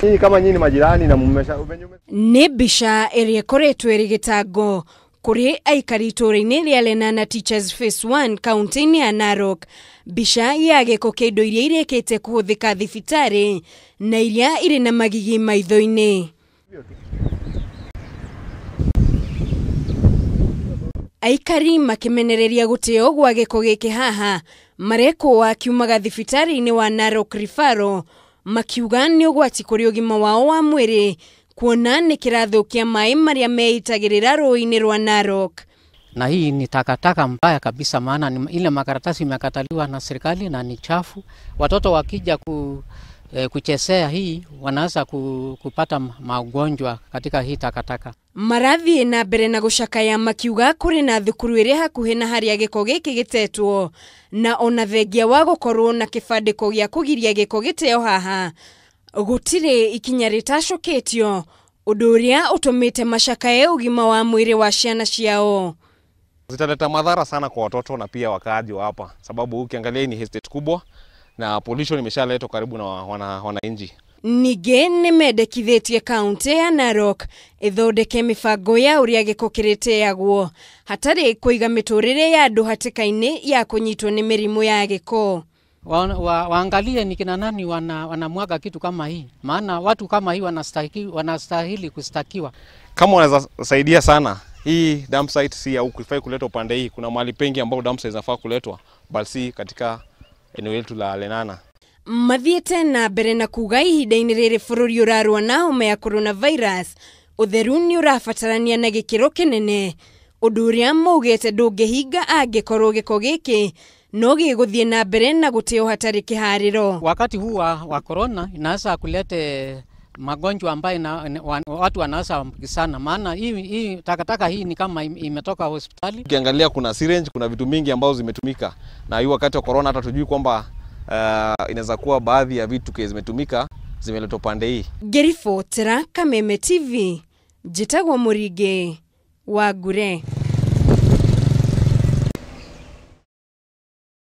Nyinyi kama nyinyi majirani na mmesha ni mbica irikoretwo iri gitango kuri Aikari ituura-ini ria Lenana Teachers Phase 1 kaunti-ini ya Narok. Mbica ya giko kia indo iria irikite kuhuthika thibitari na iria iri na magigi maitho-ini. Aikari makimenereria guteo gwa giko giki haha mareko wa kiumaga thibitari-ini wa Narok Referral makiuga ni ugwati kuri ugima wao wa mwiri kuona nikirathukia mai maria meitagirira rũĩ-inĩ rwa Narok. Na hii ni takataka mbaya kabisa, maana ile makaratasi imekataliwa na serikali na ni chafu. Watoto wakija kuchezea hii wanaanza kupata magonjwa katika hii takataka. Marathi na mbere na gucakaya makiuga kuri na thukuru iri hakuhi na haria giko giki gitetwo na ona thengia wa gukorwo na kibandiko gia kugiria giko giteo haha gutire ikinya ritacukitio undu uria utumite mashakae ugima wa mwiri wa ciana ciao. Zitaleta madhara sana kwa watoto na pia wakaaji wa hapa, sababu ukiangalia ni estate kubwa na pollution imeshaletwa karibu na wananchi. Ningi ni mendekithitie kaunti ya Narok ithondeke mibango ya uria giko kiriteagwo hatari kuiga miturire ya andu hatika-ini ya kunyitwo ni mirimu ya giko. Waangalie ni kina nani wanamwaga kitu kama hii, maana watu kama hii wanastahili kustakiwa. Kama wanaweza saidia sana, hii dump site si ya ukifai kuletwa upande hii. Kuna mahali pengi ambao dump site zinafaa kuletwa, bali si katika eneo letu la Lenana. Mathiete na mbere na kuga ihinda-ini riri bururi urarwa na homa ya coronavirus utheru ni urabatarania na gikiro kinene undu uria maugite ndungihinga angikorwo giko giki no giguthie na mbere na guteo hatari kihariro. Wakati huu wa corona inaweza kulete magonjwa ambayo watu wanaweza ambukizana, maana hii takataka hii ni kama imetoka hospitali. Ukiangalia kuna syringe, kuna vitu mingi ambazo zimetumika, na hii wakati wa corona hata tujui kwamba inaweza kuwa baadhi ya vitu zimetumika zimeletwa pande hii. Gerifotera Kameme TV, Jitagwo Murige wa Gure.